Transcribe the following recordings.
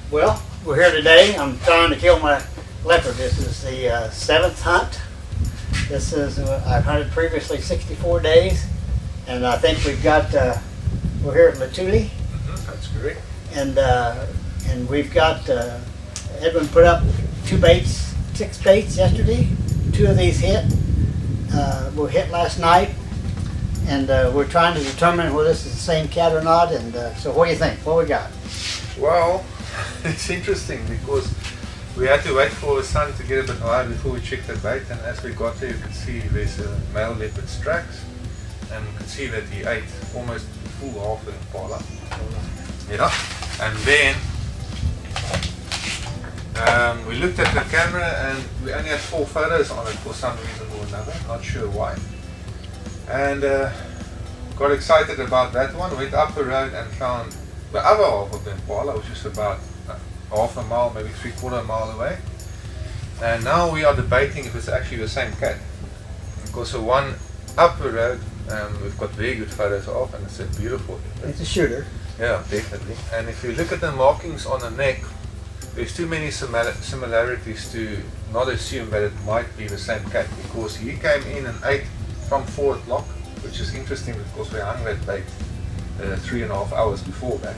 Well, we're here today. I'm trying to kill my leopard. This is the seventh hunt. This is, I've hunted previously 64 days, and I think we've got, we're here at Latuli, That's correct. and we've got, Edwin put up 6 baits yesterday. 2 of these hit. Were hit last night, and we're trying to determine whether this is the same cat or not, and so what do you think? What we got? Well, it's interesting because we had to wait for the sun to get a bit higher before we checked the bait, and as we got there you could see there's a male leopard's tracks, and you could see that he ate almost full half an impala. Yeah, and then we looked at the camera and we only had 4 photos on it for some reason or another, not sure why. And got excited about that one, went up the road and found the other half of the impala, which is about half a mile, maybe 3/4 mile away. And now we are debating if it's actually the same cat. Because the one up the road, we've got very good photos of, and it's a beautiful. It's a shooter. Yeah, definitely. And if you look at the markings on the neck, there's too many similarities to not assume that it might be the same cat, because he came in and ate from 4 o'clock, which is interesting because we hung that bait 3.5 hours before that,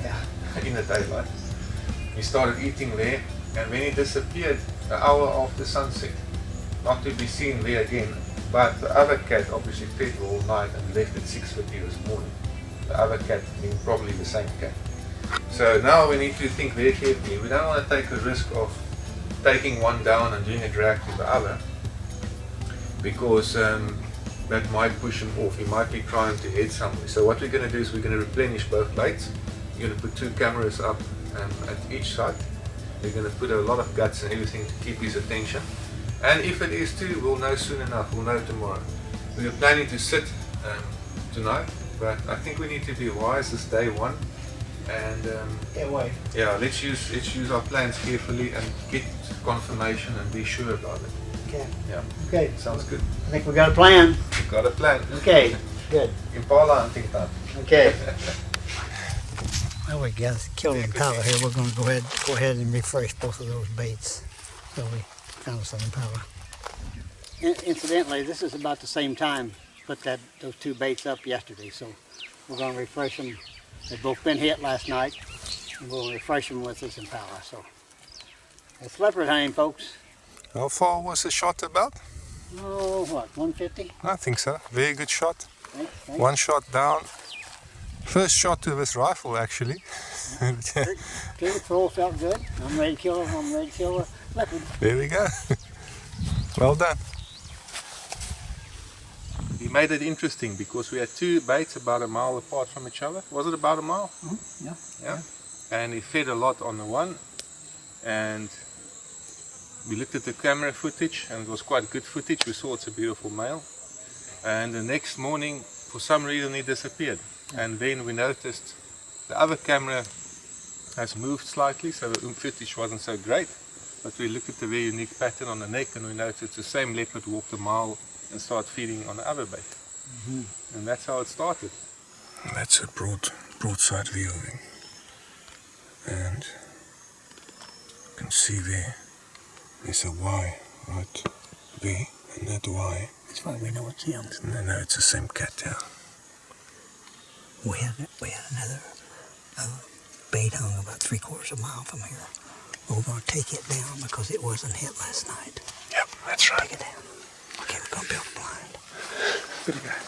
in the daylight. He started eating there, and when he disappeared an hour after sunset, not to be seen there again. But the other cat obviously fed all night and left at 6:30 this morning. The other cat being probably the same cat. So now we need to think very carefully. We don't want to take the risk of taking one down and doing a drag to the other, because that might push him off. He might be trying to head somewhere. So what we're going to do is we're going to replenish both baits. You're going to put 2 cameras up at each side. We're going to put a lot of guts and everything to keep his attention. And if it is 2, we'll know soon enough. We'll know tomorrow. We are planning to sit tonight, but I think we need to be wise this day 1. And Can't wait. yeah, let's use our plans carefully and get confirmation and be sure about it. Okay. Yeah. Okay. Sounds good. I think we got a plan. We've got a plan. Okay. Good. Impala hunting time. Okay. Well, we guys killed an impala here. We're going to go ahead and refresh both of those baits. So we found us an impala. Incidentally, this is about the same time. Put those 2 baits up yesterday, so we're going to refresh them. They've both been hit last night, and we'll refresh them with this impala. So it's leopard hunting, folks. How far was the shot about? Oh, what, 150? I think so. Very good shot. Thanks. 1 shot down. First shot to this rifle, actually. Trigger pull felt good. I'm ready to kill a leopard. There we go. Well done. He made it interesting because we had 2 baits about a mile apart from each other. Was it about a mile? Mm-hmm. Yeah. And he fed a lot on the one, and we looked at the camera footage, and it was quite good footage. We saw it's a beautiful male. And the next morning, for some reason, he disappeared. And then we noticed the other camera has moved slightly, so the footage wasn't so great. But we looked at the very unique pattern on the neck, and we noticed it's the same leopard walked a mile and started feeding on the other bait. And that's how it started. That's a broadside view of him. And you can see there's a Y right there, and that Y. That's why we know it's him. No, it's the same cat, yeah. We had another bait hung about 3/4 mile from here. We're going to take it down because it wasn't hit last night. Yep, that's right. Take it down. Okay, we're going to build a blind. Good guy.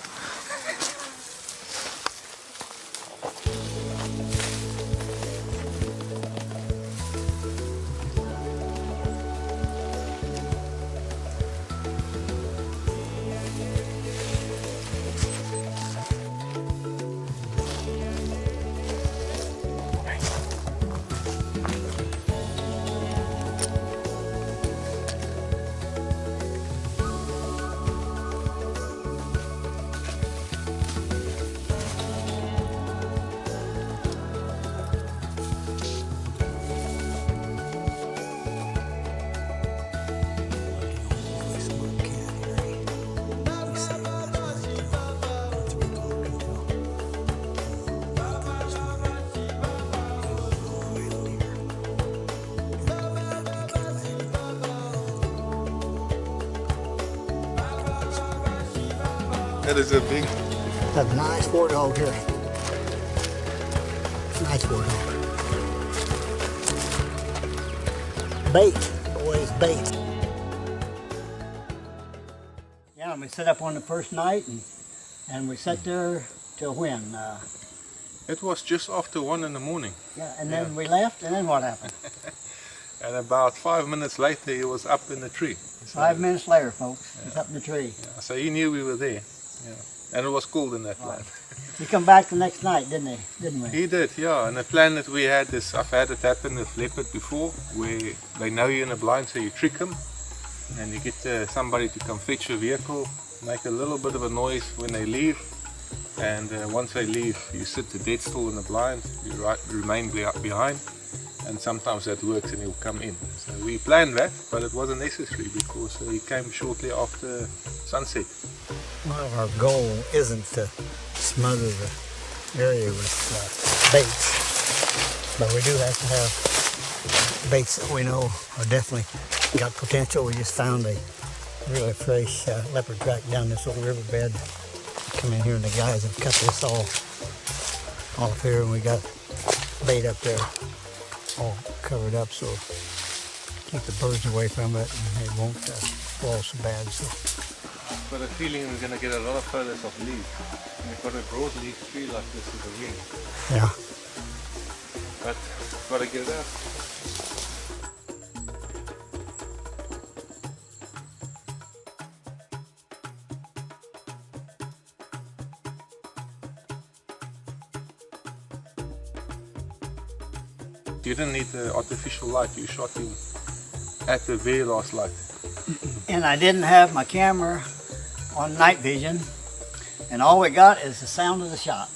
That is a big... That's a nice warthog here. Nice warthog. Bait, boys, bait. Yeah, and we set up on the first night, and we sat there till when? It was just after 1 in the morning. Yeah, and then we left, and then what happened? And about 5 minutes later, he was up in the tree. So, 5 minutes later, folks, he's up in the tree. yeah, so he knew we were there. Yeah. And it was cold in that land. We come back the next night, didn't we? He did, yeah. And the plan that we had is, I've had it happen with leopard before, where they know you're in a blind, so you trick them, and you get somebody to come fetch your vehicle, make a little bit of a noise when they leave, and once they leave, you sit dead still in the blind, you remain behind, and sometimes that works and he'll come in. So we planned that, but it wasn't necessary because he came shortly after sunset. Well, our goal isn't to smother the area with baits, but we do have to have baits that we know are definitely got potential. We just found a really fresh leopard track down this old riverbed. Come in here and the guys have cut this all off here, and we got bait up there all covered up, so keep the birds away from it and it won't fall so bad. So I've got a feeling we're going to get a lot of feathers of leaves. We've got a broad leaf tree like this is a wing. yeah. But got to get it out. You didn't need the artificial light, you shot him at the very last light. And I didn't have my camera on night vision, and all we got is the sound of the shot.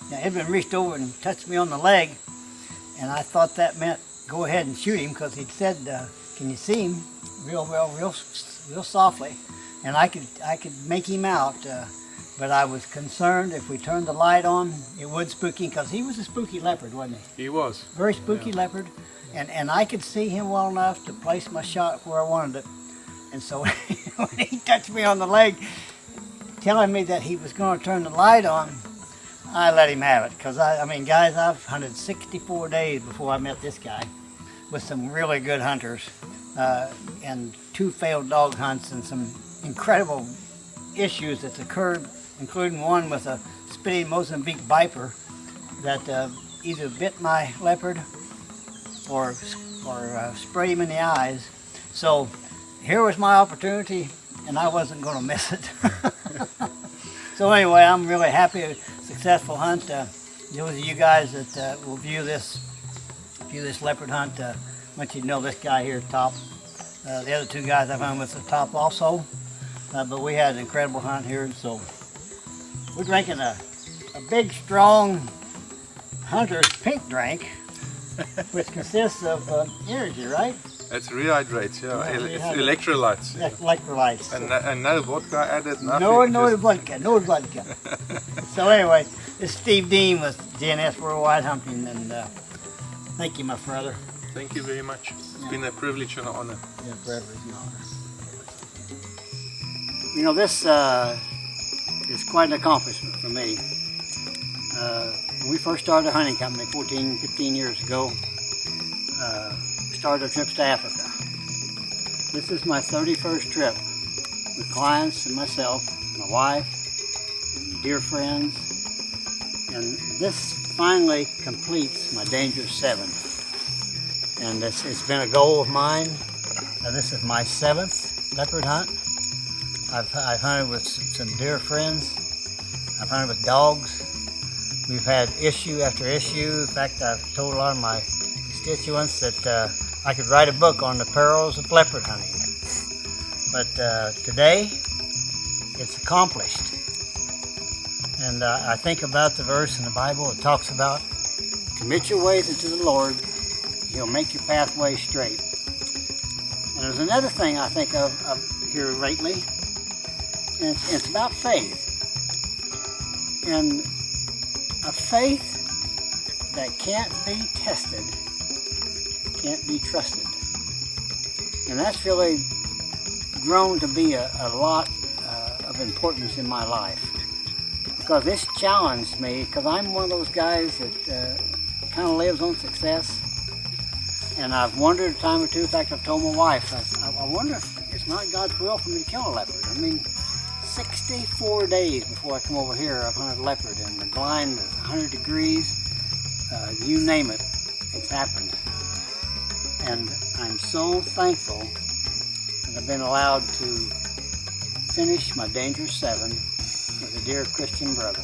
Now, Edwin reached over and touched me on the leg, and I thought that meant go ahead and shoot him, because he'd said, "Can you see him?" real softly, and I could make him out, but I was concerned if we turned the light on, it would spook him, because he was a spooky leopard, wasn't he? He was. Very spooky leopard, and I could see him well enough to place my shot where I wanted it, and so when he touched me on the leg, telling me that he was going to turn the light on, I let him have it, because I mean, guys, I've hunted 64 days before I met this guy with some really good hunters, and 2 failed dog hunts and some incredible issues that's occurred, including one with a spitting Mozambique viper that either bit my leopard or sprayed him in the eyes. So here was my opportunity, and I wasn't going to miss it. So anyway, I'm really happy. Successful hunt. Those of you guys that will view this leopard hunt, want you to know this guy here at the top. The other 2 guys I've hunted with at the top also, but we had an incredible hunt here, and so we're drinking a big, strong Hunter's pink drink, which consists of energy, right? It's rehydrates, yeah. It's electrolytes. Electrolytes. And no vodka added, nothing. No vodka. So anyway, this is Steve Dean with GNS Worldwide Hunting, and thank you, my brother. Thank you very much. It's been a privilege and an honor. Yeah, forever is an honor. You know, this is quite an accomplishment for me. When we first started a hunting company 14, 15 years ago, we started our trips to Africa. This is my 31st trip with clients and myself, my wife, and dear friends, and this finally completes my Dangerous 7. And it's been a goal of mine. This is my 7th leopard hunt. I've hunted with some dear friends. I've hunted with dogs. We've had issue after issue. In fact, I've told a lot of my constituents that I could write a book on the perils of leopard hunting. But today, it's accomplished. And I think about the verse in the Bible that talks about, commit your ways unto the Lord, He'll make your pathway straight. And there's another thing I think of here lately, and it's about faith. and a faith that can't be tested, can't be trusted. And that's really grown to be a lot of importance in my life, because this challenged me, because I'm one of those guys that kind of lives on success. And I've wondered a time or two, in fact I've told my wife, I wonder if it's not God's will for me to kill a leopard. I mean, 64 days before I come over here I've hunted leopard, and the blind is 100 degrees, you name it, it's happened. And I'm so thankful that I've been allowed to finish my Dangerous 7 with a dear Christian brother.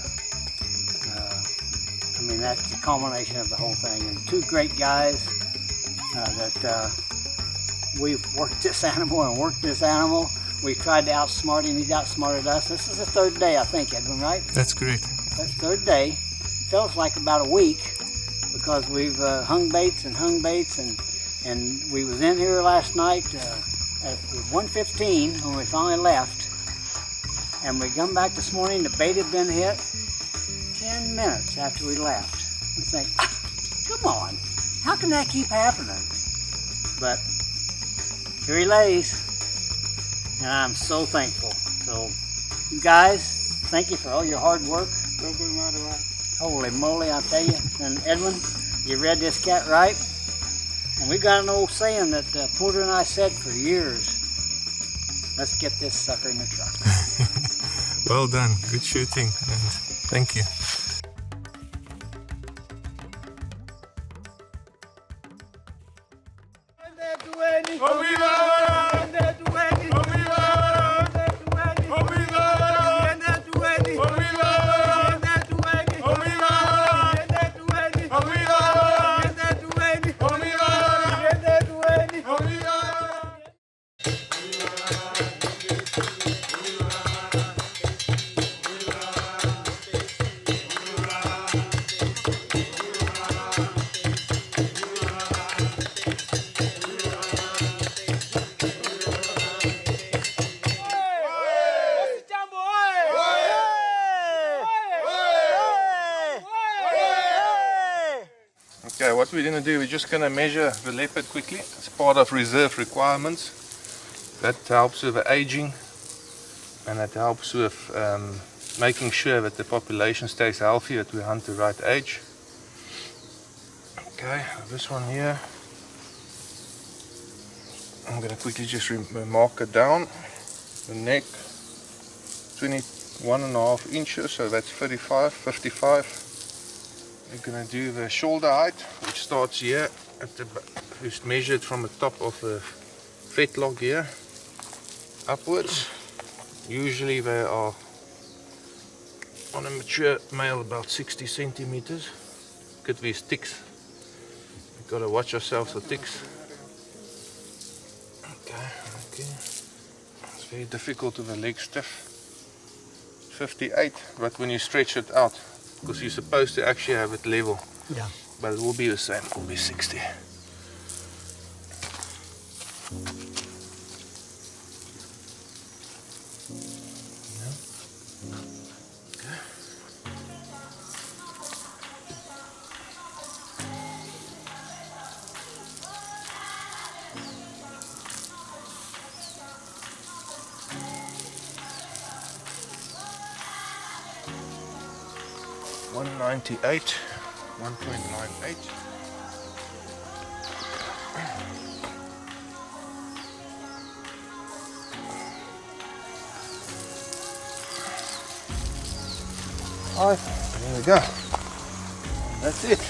I mean, that's the culmination of the whole thing. And two great guys that we've worked this animal and worked this animal. We tried to outsmart him, he's outsmarted us. This is the third day, I think, Edwin, right? That's correct. That's the third day. Feels like about a week, because we've hung baits, and we was in here last night at 1:15 when we finally left, and we come back this morning, the bait had been hit 10 minutes after we left. We think, come on, how can that keep happening? But here he lays, and I'm so thankful. So you guys, thank you for all your hard work. Holy moly, I tell you. And Edwin, you read this cat right. And we got an old saying that Porter and I said for years, let's get this sucker in the truck. Well done, good shooting, and thank you. Okay, what we're going to do, we're just going to measure the leopard quickly. It's part of reserve requirements. That helps with the aging, and that helps with making sure that the population stays healthy, that we hunt the right age. Okay, this one here, I'm going to quickly just mark it down. The neck, 21.5 inches, so that's 55. We're going to do the shoulder height, which starts here at the is measured from the top of the fetlock here upwards. Usually they are on a mature male about 60 centimeters. Look at these ticks. We've got to watch ourselves for ticks. Okay. It's very difficult with the leg stiff. 58, but when you stretch it out, because you're supposed to actually have it level. Yeah. But it will be the same, it will be 60. Okay. 198, 1.98. Alright, there we go. That's it.